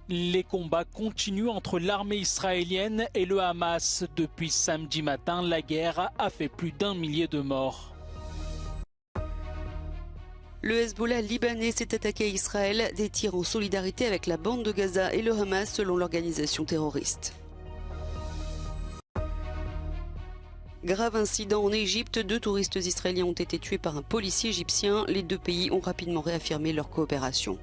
Les combats continuent entre l'armée israélienne et le Hamas. Depuis samedi matin, la guerre a fait plus d'1 millier de morts. Le Hezbollah libanais s'est attaqué à Israël, des tirs en solidarité avec la bande de Gaza et le Hamas selon l'organisation terroriste. Grave incident en Égypte, 2 touristes israéliens ont été tués par un policier égyptien. Les 2 pays ont rapidement réaffirmé leur coopération.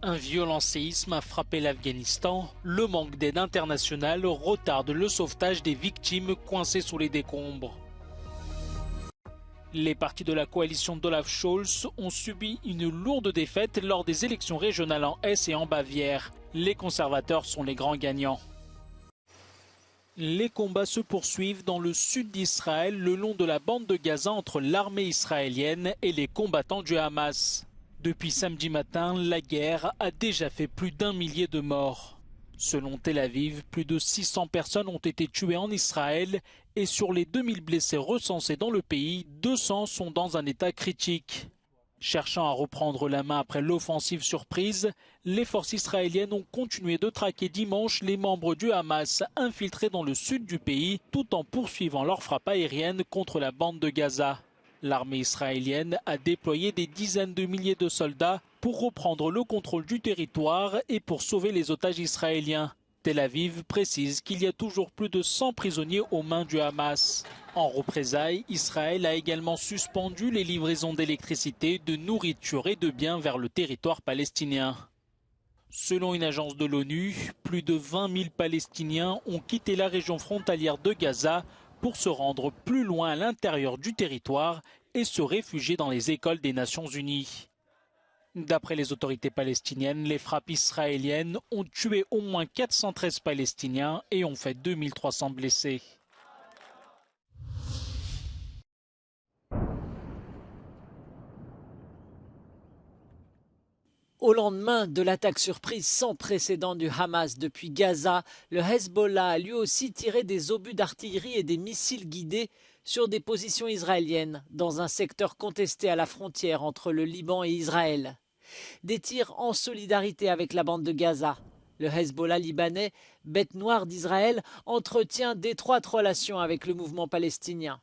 Un violent séisme a frappé l'Afghanistan. Le manque d'aide internationale retarde le sauvetage des victimes coincées sous les décombres. Les partis de la coalition d'Olaf Scholz ont subi une lourde défaite lors des élections régionales en Hesse et en Bavière. Les conservateurs sont les grands gagnants. Les combats se poursuivent dans le sud d'Israël le long de la bande de Gaza entre l'armée israélienne et les combattants du Hamas. Depuis samedi matin, la guerre a déjà fait plus d'1 millier de morts. Selon Tel Aviv, plus de 600 personnes ont été tuées en Israël et sur les 2000 blessés recensés dans le pays, 200 sont dans un état critique. Cherchant à reprendre la main après l'offensive surprise, les forces israéliennes ont continué de traquer dimanche les membres du Hamas infiltrés dans le sud du pays tout en poursuivant leurs frappes aériennes contre la bande de Gaza. L'armée israélienne a déployé des dizaines de milliers de soldats pour reprendre le contrôle du territoire et pour sauver les otages israéliens. Tel Aviv précise qu'il y a toujours plus de 100 prisonniers aux mains du Hamas. En représailles, Israël a également suspendu les livraisons d'électricité, de nourriture et de biens vers le territoire palestinien. Selon une agence de l'ONU, plus de 20 000 Palestiniens ont quitté la région frontalière de Gaza pour se rendre plus loin à l'intérieur du territoire et se réfugier dans les écoles des Nations Unies. D'après les autorités palestiniennes, les frappes israéliennes ont tué au moins 413 Palestiniens et ont fait 2300 blessés. Au lendemain de l'attaque surprise sans précédent du Hamas depuis Gaza, le Hezbollah a lui aussi tiré des obus d'artillerie et des missiles guidés sur des positions israéliennes dans un secteur contesté à la frontière entre le Liban et Israël. Des tirs en solidarité avec la bande de Gaza. Le Hezbollah libanais, bête noire d'Israël, entretient d'étroites relations avec le mouvement palestinien.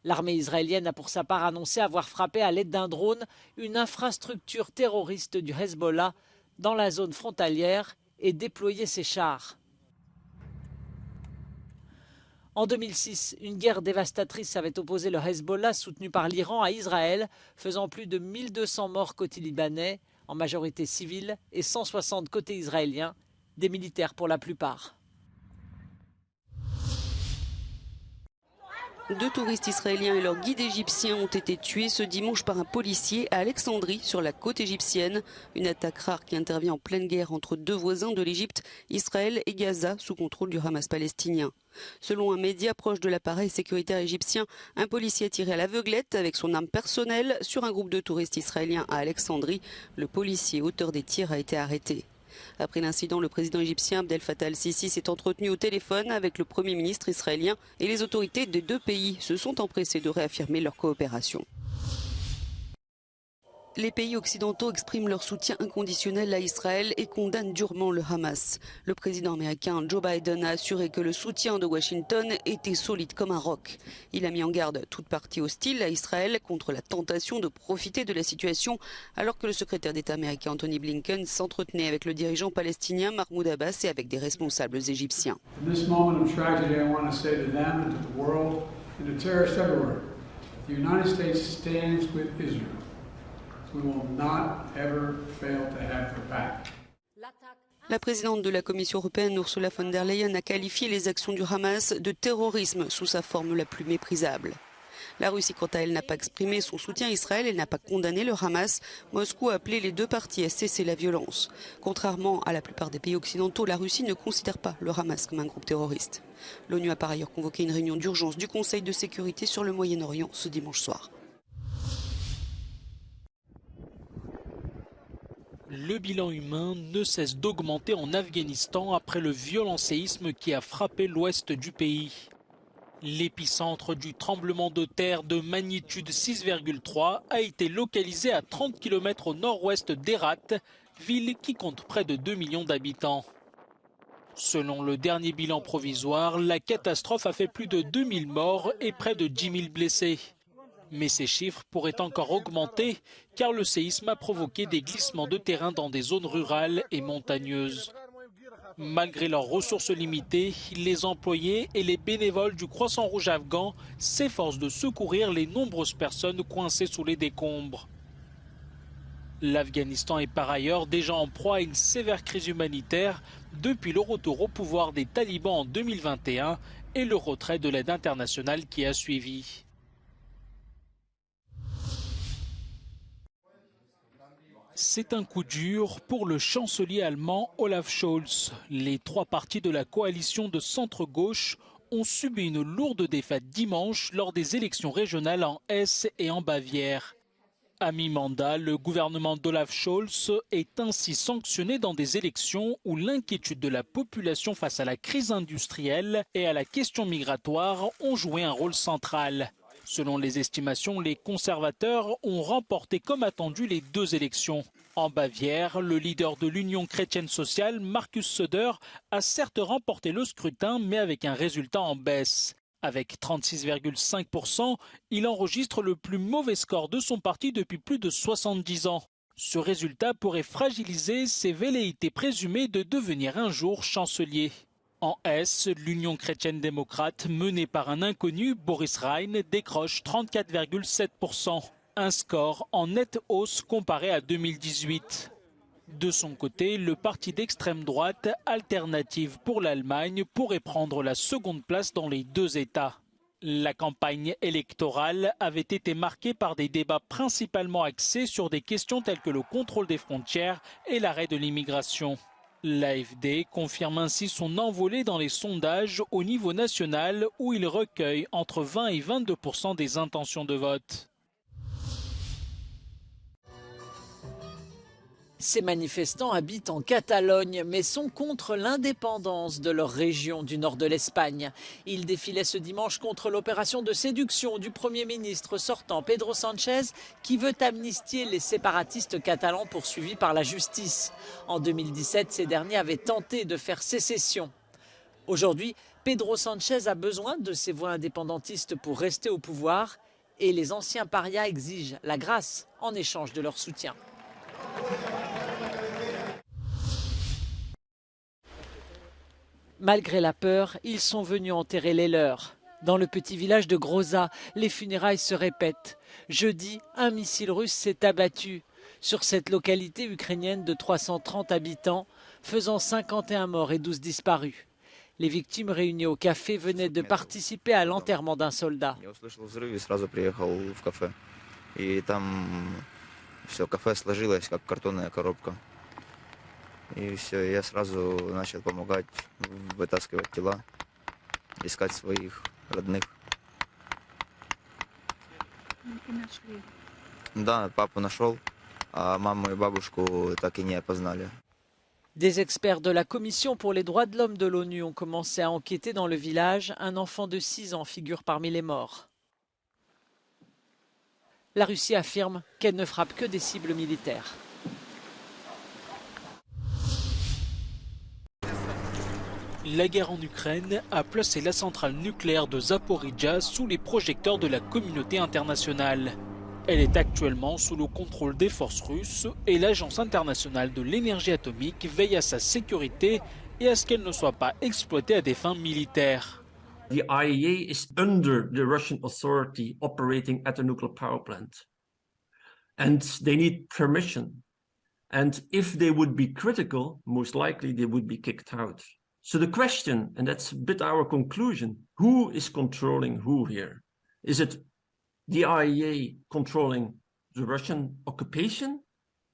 L'armée israélienne a pour sa part annoncé avoir frappé à l'aide d'un drone une infrastructure terroriste du Hezbollah dans la zone frontalière et déployé ses chars. En 2006, une guerre dévastatrice avait opposé le Hezbollah soutenu par l'Iran à Israël, faisant plus de 1200 morts côté libanais, en majorité civile, et 160 côté israélien, des militaires pour la plupart. 2 touristes israéliens et leur guide égyptien ont été tués ce dimanche par un policier à Alexandrie, sur la côte égyptienne. Une attaque rare qui intervient en pleine guerre entre 2 voisins de l'Égypte, Israël et Gaza, sous contrôle du Hamas palestinien. Selon un média proche de l'appareil sécuritaire égyptien, un policier a tiré à l'aveuglette avec son arme personnelle sur un groupe de touristes israéliens à Alexandrie. Le policier auteur des tirs a été arrêté. Après l'incident, le président égyptien Abdel Fattah al-Sisi s'est entretenu au téléphone avec le Premier ministre israélien et les autorités des 2 pays se sont empressées de réaffirmer leur coopération. Les pays occidentaux expriment leur soutien inconditionnel à Israël et condamnent durement le Hamas. Le président américain Joe Biden a assuré que le soutien de Washington était solide comme un roc. Il a mis en garde toute partie hostile à Israël contre la tentation de profiter de la situation, alors que le secrétaire d'État américain Anthony Blinken s'entretenait avec le dirigeant palestinien Mahmoud Abbas et avec des responsables égyptiens. La présidente de la Commission européenne, Ursula von der Leyen, a qualifié les actions du Hamas de terrorisme sous sa forme la plus méprisable. La Russie, quant à elle, n'a pas exprimé son soutien à Israël et n'a pas condamné le Hamas. Moscou a appelé les 2 parties à cesser la violence. Contrairement à la plupart des pays occidentaux, la Russie ne considère pas le Hamas comme un groupe terroriste. L'ONU a par ailleurs convoqué une réunion d'urgence du Conseil de sécurité sur le Moyen-Orient ce dimanche soir. Le bilan humain ne cesse d'augmenter en Afghanistan après le violent séisme qui a frappé l'ouest du pays. L'épicentre du tremblement de terre de magnitude 6,3 a été localisé à 30 km au nord-ouest d'Herat, ville qui compte près de 2 millions d'habitants. Selon le dernier bilan provisoire, la catastrophe a fait plus de 2000 morts et près de 10 000 blessés. Mais ces chiffres pourraient encore augmenter car le séisme a provoqué des glissements de terrain dans des zones rurales et montagneuses. Malgré leurs ressources limitées, les employés et les bénévoles du Croissant Rouge afghan s'efforcent de secourir les nombreuses personnes coincées sous les décombres. L'Afghanistan est par ailleurs déjà en proie à une sévère crise humanitaire depuis le retour au pouvoir des talibans en 2021 et le retrait de l'aide internationale qui a suivi. C'est un coup dur pour le chancelier allemand Olaf Scholz. Les trois partis de la coalition de centre-gauche ont subi une lourde défaite dimanche lors des élections régionales en Hesse et en Bavière. À mi-mandat, le gouvernement d'Olaf Scholz est ainsi sanctionné dans des élections où l'inquiétude de la population face à la crise industrielle et à la question migratoire ont joué un rôle central. Selon les estimations, les conservateurs ont remporté comme attendu les deux élections. En Bavière, le leader de l'Union chrétienne sociale, Markus Söder, a certes remporté le scrutin, mais avec un résultat en baisse. Avec 36,5%, il enregistre le plus mauvais score de son parti depuis plus de 70 ans. Ce résultat pourrait fragiliser ses velléités présumées de devenir un jour chancelier. En Hesse, l'Union chrétienne démocrate, menée par un inconnu, Boris Rhein, décroche 34,7%, un score en nette hausse comparé à 2018. De son côté, le parti d'extrême droite, Alternative pour l'Allemagne, pourrait prendre la seconde place dans les deux États. La campagne électorale avait été marquée par des débats principalement axés sur des questions telles que le contrôle des frontières et l'arrêt de l'immigration. L'AfD confirme ainsi son envolée dans les sondages au niveau national où il recueille entre 20 et 22% des intentions de vote. Ces manifestants habitent en Catalogne, mais sont contre l'indépendance de leur région du nord de l'Espagne. Ils défilaient ce dimanche contre l'opération de séduction du Premier ministre sortant Pedro Sánchez, qui veut amnistier les séparatistes catalans poursuivis par la justice. En 2017, ces derniers avaient tenté de faire sécession. Aujourd'hui, Pedro Sánchez a besoin de ces voix indépendantistes pour rester au pouvoir, et les anciens parias exigent la grâce en échange de leur soutien. Malgré la peur, ils sont venus enterrer les leurs. Dans le petit village de Groza, les funérailles se répètent. Jeudi, un missile russe s'est abattu sur cette localité ukrainienne de 330 habitants, faisant 51 morts et 12 disparus. Les victimes réunies au café venaient de participer à l'enterrement d'un soldat. И все, я сразу начал помогать, вытаскивать тела, искать своих родных. Да, папу нашел, а маму и бабушку так и не опознали. Des experts de la Commission pour les droits de l'homme de l'ONU ont commencé à enquêter dans le village. Un enfant de 6 ans figure parmi les morts. La Russie affirme qu'elle ne frappe que des cibles militaires. La guerre en Ukraine a placé la centrale nucléaire de Zaporijia sous les projecteurs de la communauté internationale. Elle est actuellement sous le contrôle des forces russes et l'Agence internationale de l'énergie atomique veille à sa sécurité et à ce qu'elle ne soit pas exploitée à des fins militaires. The IAEA is under the Russian authority operating at a nuclear power plant. And they need permission. And if they would be critical, most likely they would be kicked out. So the question, and that's a bit our conclusion, who is controlling who here? Is it the IAEA controlling the Russian occupation,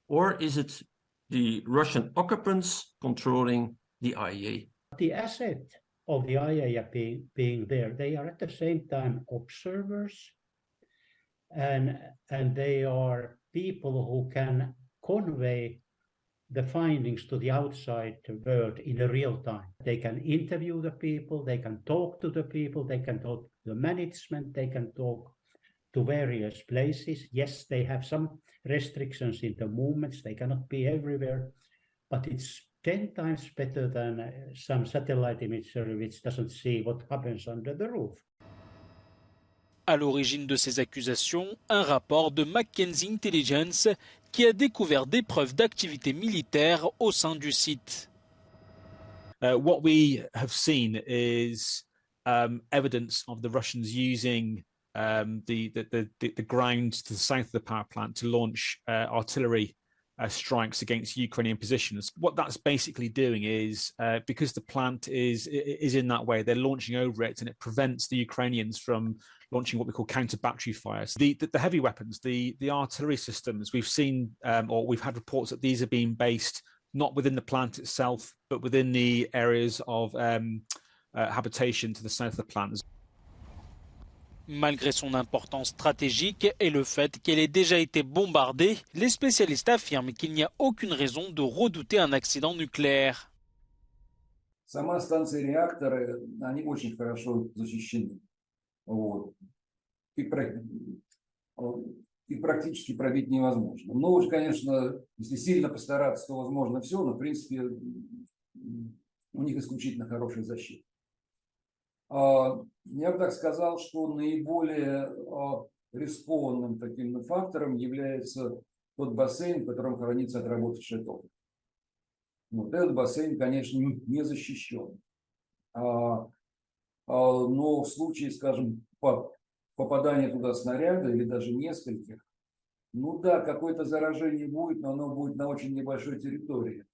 or is it the Russian occupants controlling the IAEA? The asset of the IAEA being there, they are at the same time observers, and they are people who can convey the findings to the outside world in a real time. They can interview the people, they can talk to the people, they can the management. They can talk to various places. Yes, they have some restrictions in the movements. They cannot be everywhere, but it's 10 times better than some satellite imagery which doesn't see what happens under the roof. À l'origine de ces accusations, un rapport de Mackenzie Intelligence qui a découvert des preuves d'activité militaire au sein du site. What we have seen is evidence of the Russians using the ground to the south of the power plant to launch artillery strikes against Ukrainian positions. What that's basically doing is, because the plant is in that way, they're launching over it, and it prevents the Ukrainians from launching what we call counter-battery fire. So the heavy weapons, the artillery systems, we've seen, or we've had reports that these are being based not within the plant itself, but within the areas of habitation to the south of the plant. Malgré son importance stratégique et le fait qu'elle ait déjà été bombardée, les spécialistes affirment qu'il n'y a aucune raison de redouter un accident nucléaire. Сама станция реакторы, они очень хорошо защищены. Вот. Их практически пробить невозможно. Ну уж, конечно, если сильно постараться, то возможно все, но в принципе у них исключительно хорошая защита. Я бы так сказал, что наиболее рискованным таким фактором является тот бассейн, в котором хранится отработавшее топливо. Вот этот бассейн, конечно, не защищен. Но в случае, скажем, попадания туда снаряда или даже нескольких, ну да, какое-то заражение будет, но оно будет на очень небольшой территории.